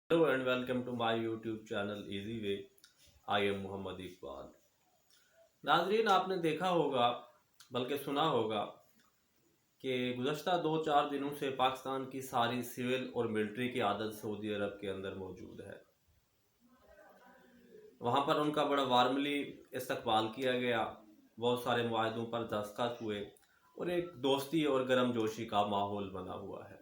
Hello and welcome to my YouTube channel Easy Way. I am Mohammad Iqbal. नाजरीन, आपने देखा होगा बल्कि सुना होगा कि गुज़श्ता 2-4 दिनों से पाकिस्तान की सारी सिविल और मिलिट्री की आदत सऊदी अरब के अंदर मौजूद है। वहाँ पर उनका बड़ा वार्मली इस्तकबाल किया गया, बहुत सारे मुआहदों पर दस्तखत हुए और एक दोस्ती और गर्मजोशी का माहौल बना हुआ है।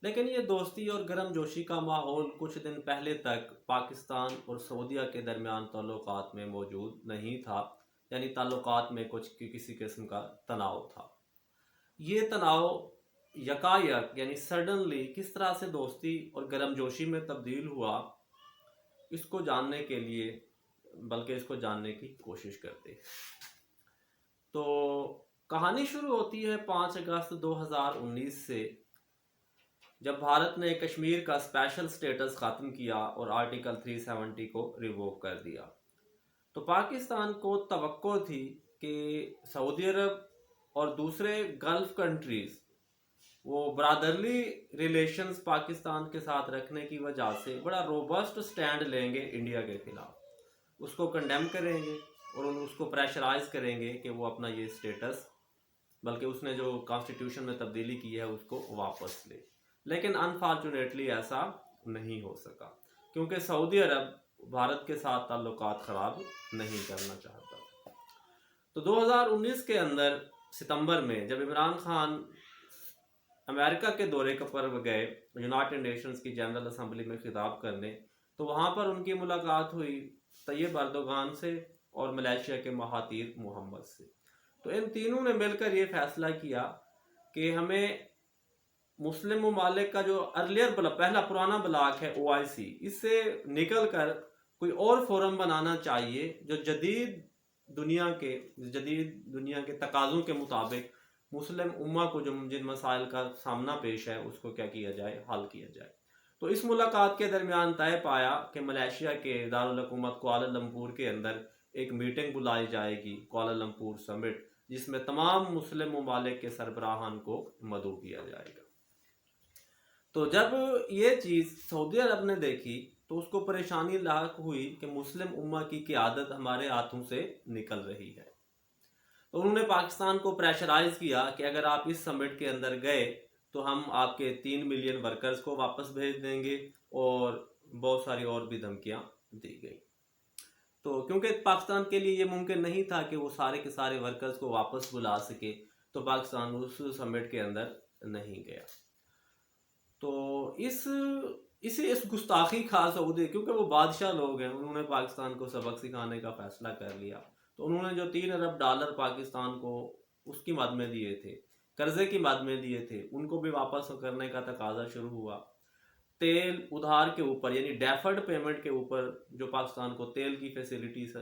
लेकिन ये दोस्ती और गर्मजोशी का माहौल कुछ दिन पहले तक पाकिस्तान और सऊदीया के दरमियान ताल्लुकात में मौजूद नहीं था, यानी ताल्लुकात में किसी किस्म का तनाव था। ये तनाव यकायक यानी सडनली किस तरह से दोस्ती और गर्मजोशी में तब्दील हुआ, इसको जानने के लिए इसको जानने की कोशिश करते हैं। तो कहानी शुरू होती है 5 अगस्त 2019 से, जब भारत ने कश्मीर का स्पेशल स्टेटस ख़त्म किया और आर्टिकल 370 को रिवोक कर दिया। तो पाकिस्तान को तवक्को थी कि सऊदी अरब और दूसरे गल्फ़ कंट्रीज़ वो ब्रादरली रिलेशंस पाकिस्तान के साथ रखने की वजह से बड़ा रोबस्ट स्टैंड लेंगे इंडिया के ख़िलाफ़, उसको कंडेम करेंगे और उसको प्रेशराइज़ करेंगे कि वो अपना ये स्टेटस, बल्कि उसने जो कॉन्स्टिट्यूशन में तब्दीली की है उसको वापस ले। लेकिन अनफॉर्चुनेटली ऐसा नहीं हो सका, क्योंकि सऊदी अरब भारत के साथ ताल्लुकात ख़राब नहीं करना चाहता। तो 2019 के अंदर सितंबर में जब इमरान खान अमेरिका के दौरे पर गए यूनाइटेड नेशंस की जनरल असम्बली में खिताब करने, तो वहाँ पर उनकी मुलाकात हुई तैयब अर्दोगान से और मलेशिया के महातीर मोहम्मद से। तो इन तीनों ने मिलकर ये फैसला किया कि हमें मुस्लिम ममालिक का जो अर्लियर पहला पुराना ब्लॉक है OIC, इससे निकल कर कोई और फोरम बनाना चाहिए जो जदीद दुनिया के तकाज़ों के मुताबिक मुस्लिम उम्मा को जो जिन मसाइल का सामना पेश है उसको क्या किया जाए, हल किया जाए। तो इस मुलाकात के दरमियान तय पाया कि मलेशिया के दारुल हुकूमत कुआलालंपुर के अंदर एक मीटिंग बुलाई जाएगी, कुआलालंपुर समिट, जिसमें तमाम मुस्लिम ममालिक के सरबराहान को मदऊ किया जाएगा। तो जब ये चीज़ सऊदी अरब ने देखी तो उसको परेशानी लाक हुई कि मुस्लिम उम्मा की क़यादत हमारे हाथों से निकल रही है। तो उन्होंने पाकिस्तान को प्रेशराइज़ किया कि अगर आप इस समिट के अंदर गए तो हम आपके 3 मिलियन वर्कर्स को वापस भेज देंगे, और बहुत सारी और भी धमकियाँ दी गई। तो क्योंकि पाकिस्तान के लिए ये मुमकिन नहीं था कि वो सारे के सारे वर्कर्स को वापस बुला सके, तो पाकिस्तान उस समिट के अंदर नहीं गया। तो इस गुस्ताखी खा सऊदी, क्योंकि वो बादशाह लोग हैं, उन्होंने पाकिस्तान को सबक सिखाने का फैसला कर लिया। तो उन्होंने जो $3 अरब पाकिस्तान को उसकी मद में दिए थे, कर्जे की मद में दिए थे, उनको भी वापस करने का तकाजा शुरू हुआ। तेल उधार के ऊपर यानी डेफर्ड पेमेंट के ऊपर जो पाकिस्तान को तेल की फैसिलिटी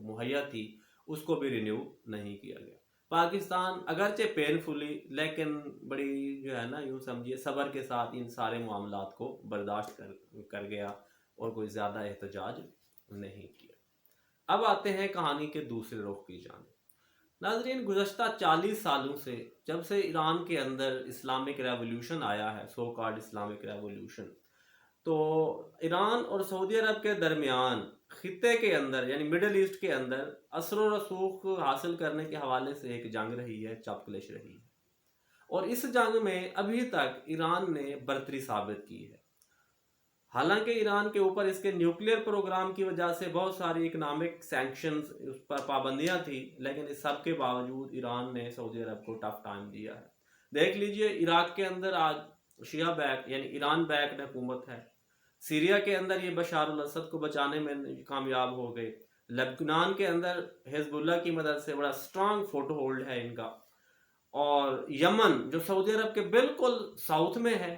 मुहैया थी, उसको भी रिन्यू नहीं किया गया। पाकिस्तान अगरचे पेनफुली, लेकिन बड़ी जो है ना, यूँ समझिए सब्र के साथ इन सारे मामलात को बर्दाश्त कर गया और कोई ज़्यादा एहतजाज नहीं किया। अब आते हैं कहानी के दूसरे रुख की जानिब। नाजरीन, गुज़श्ता 40 सालों से जब से ईरान के अंदर इस्लामिक रेवोल्यूशन आया है, सो कॉल्ड इस्लामिक रेवोल्यूशन, तो ईरान और सऊदी अरब के दरमियान खित्ते के अंदर यानी मिडल ईस्ट के अंदर असर व रसूख हासिल करने के हवाले से एक जंग रही है, चपकलिश रही है। और इस जंग में अभी तक ईरान ने बरतरी साबित की है। हालांकि ईरान के ऊपर इसके न्यूक्लियर प्रोग्राम की वजह से बहुत सारी इकनॉमिक सैंक्शंस, उस पर पाबंदियां थी, लेकिन इस सब के बावजूद ईरान ने सऊदी अरब को टफ टाइम दिया है। देख लीजिए, इराक के अंदर आज शिया बैक यानी ईरान बैक्ड हुकूमत है। सीरिया के अंदर ये बशार अल असद को बचाने में कामयाब हो गए। लेबनान के अंदर हिजबुल्लाह की मदद से बड़ा स्ट्रांग फुट होल्ड है इनका। और यमन जो सऊदी अरब के बिल्कुल साउथ में है,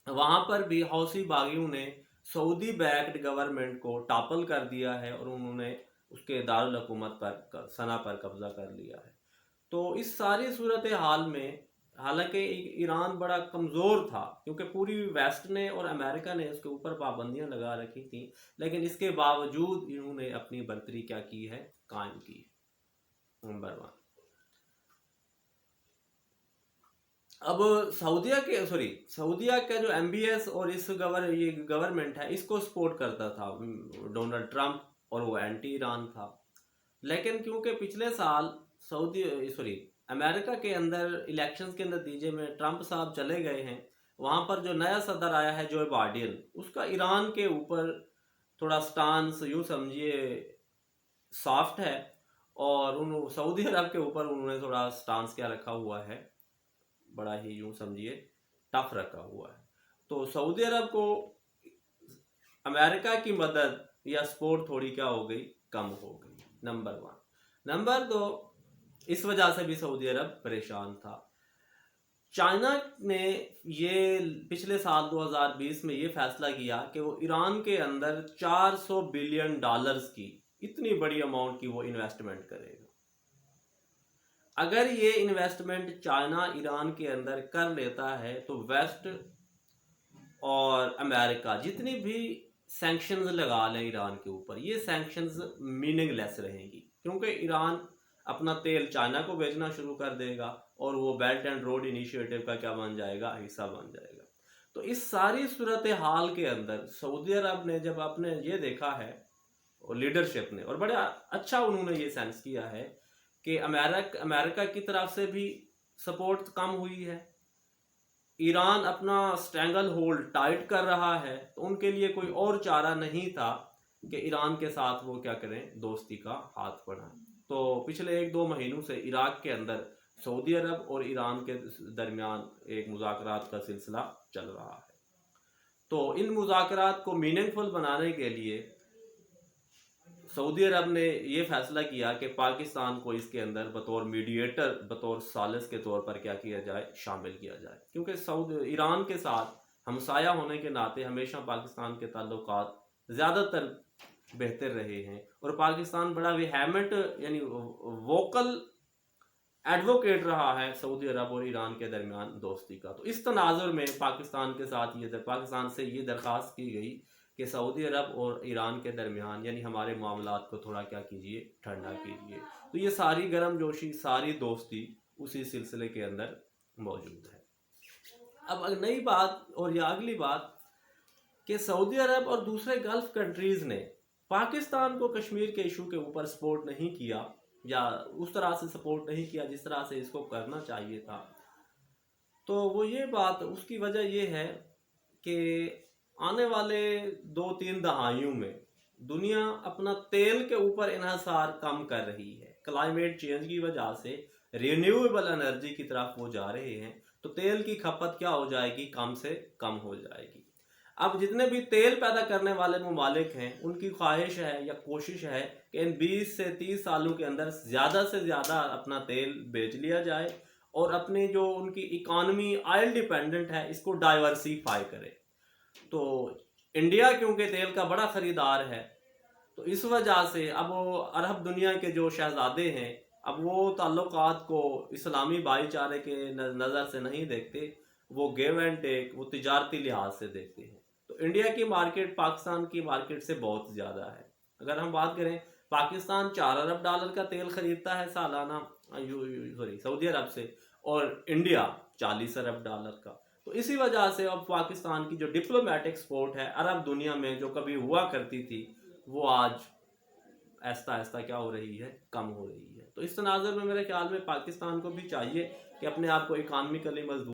वहाँ पर भी हौसी बागियों ने सऊदी बैक्ड गवर्नमेंट को टॉपल कर दिया है और उन्होंने उसके दारुल हुकूमत पर सना पर कब्जा कर लिया है। तो इस सारी सूरत हाल में हालांकि ईरान बड़ा कमज़ोर था, क्योंकि पूरी वेस्ट ने और अमेरिका ने उसके ऊपर पाबंदियां लगा रखी थी, लेकिन इसके बावजूद इन्होंने अपनी बर्तरी क्या की है, कायम की है। नंबर 1, अब सऊदीया का जो MBS और ये गवर्नमेंट है, इसको सपोर्ट करता था डोनाल्ड ट्रंप, और वो एंटी ईरान था। लेकिन क्योंकि पिछले साल अमेरिका के अंदर इलेक्शंस के नतीजे में ट्रंप साहब चले गए हैं, वहाँ पर जो नया सदर आया है जो बाइडेन, उसका ईरान के ऊपर थोड़ा स्टांस यूँ समझिए सॉफ्ट है, और उन सऊदी अरब के ऊपर उन्होंने थोड़ा स्टांस क्या रखा हुआ है, बड़ा ही यूं समझिए टफ रखा हुआ है। तो सऊदी अरब को अमेरिका की मदद या सपोर्ट थोड़ी क्या हो गई, कम हो गई, नंबर 1। नंबर 2, इस वजह से भी सऊदी अरब परेशान था। चाइना ने ये पिछले साल 2020 में ये फैसला किया कि वो ईरान के अंदर $400 बिलियन की इतनी बड़ी अमाउंट की वो इन्वेस्टमेंट करेगा। अगर ये इन्वेस्टमेंट चाइना ईरान के अंदर कर लेता है तो वेस्ट और अमेरिका जितनी भी सैंक्शंस लगा लें ईरान के ऊपर, ये सैंक्शंस मीनिंगलेस रहेंगी, क्योंकि ईरान अपना तेल चाइना को बेचना शुरू कर देगा और वो बेल्ट एंड रोड इनिशिएटिव का क्या बन जाएगा, हिस्सा बन जाएगा। तो इस सारी सूरत हाल के अंदर सऊदी अरब ने जब आपने ये देखा है, और लीडरशिप ने, और बड़ा अच्छा उन्होंने ये सेंस किया है कि अमेरिका की तरफ से भी सपोर्ट कम हुई है, ईरान अपना स्ट्रैंगल होल्ड टाइट कर रहा है, तो उनके लिए कोई और चारा नहीं था कि ईरान के साथ वो क्या करें, दोस्ती का हाथ बढ़ाएं। तो पिछले 1-2 महीनों से इराक के अंदर सऊदी अरब और ईरान के दरमियान एक मुज़ाकरात का सिलसिला चल रहा है। तो इन मुज़ाकरात को मीनिंगफुल बनाने के लिए सऊदी अरब ने ये फैसला किया कि पाकिस्तान को इसके अंदर बतौर मीडिएटर, बतौर सालिस के तौर पर क्या किया जाए, शामिल किया जाए, क्योंकि ईरान के साथ हमसाया होने के नाते हमेशा पाकिस्तान के ताल्लुकात ज़्यादातर बेहतर रहे हैं, और पाकिस्तान बड़ा वेहेमेंट यानी वोकल एडवोकेट रहा है सऊदी अरब और ईरान के दरमियान दोस्ती का। तो इस तनाजुर में पाकिस्तान से ये दरख्वास्त की गई कि सऊदी अरब और ईरान के दरमियान यानी हमारे मामलात को थोड़ा क्या कीजिए, ठंडा कीजिए। तो ये सारी गर्म जोशी, सारी दोस्ती उसी सिलसिले के अंदर मौजूद है। अब नई बात और या अगली बात कि सऊदी अरब और दूसरे गल्फ कंट्रीज़ ने पाकिस्तान को कश्मीर के इशू के ऊपर सपोर्ट नहीं किया, या उस तरह से सपोर्ट नहीं किया जिस तरह से इसको करना चाहिए था। तो वो ये बात, उसकी वजह ये है कि आने वाले 2-3 दहाइयों में दुनिया अपना तेल के ऊपर इन्हसार कम कर रही है। क्लाइमेट चेंज की वजह से रिन्यूएबल एनर्जी की तरफ वो जा रहे हैं, तो तेल की खपत क्या हो जाएगी, कम से कम हो जाएगी। अब जितने भी तेल पैदा करने वाले ममालिक हैं, उनकी ख्वाहिश है या कोशिश है कि इन 20 से 30 सालों के अंदर ज़्यादा से ज़्यादा अपना तेल बेच लिया जाए और अपनी जो उनकी इकॉनमी ऑयल डिपेंडेंट है इसको डाइवर्सिफाई करे। तो इंडिया क्योंकि तेल का बड़ा ख़रीदार है, तो इस वजह से अब वो अरब दुनिया के जो शहजादे हैं, अब वो ताल्लुकात को इस्लामी भाईचारे के नज़र से नहीं देखते, वो गिव एंड टेक, वो तिजारती लिहाज से देखते हैं। तो इंडिया की मार्केट पाकिस्तान की मार्केट से बहुत ज़्यादा है। अगर हम बात करें, पाकिस्तान $4 अरब का तेल खरीदता है सालाना सऊदी अरब से, और इंडिया $40 अरब का। तो इसी वजह से अब पाकिस्तान की जो डिप्लोमेटिक सपोर्ट है अरब दुनिया में, जो कभी हुआ करती थी, वो आज आहिस्ता आहिस्ता क्या हो रही है, कम हो रही है। तो इस तनाज़ुर में मेरे ख्याल में पाकिस्तान को भी चाहिए कि अपने आप को इकानमिकली मजबूत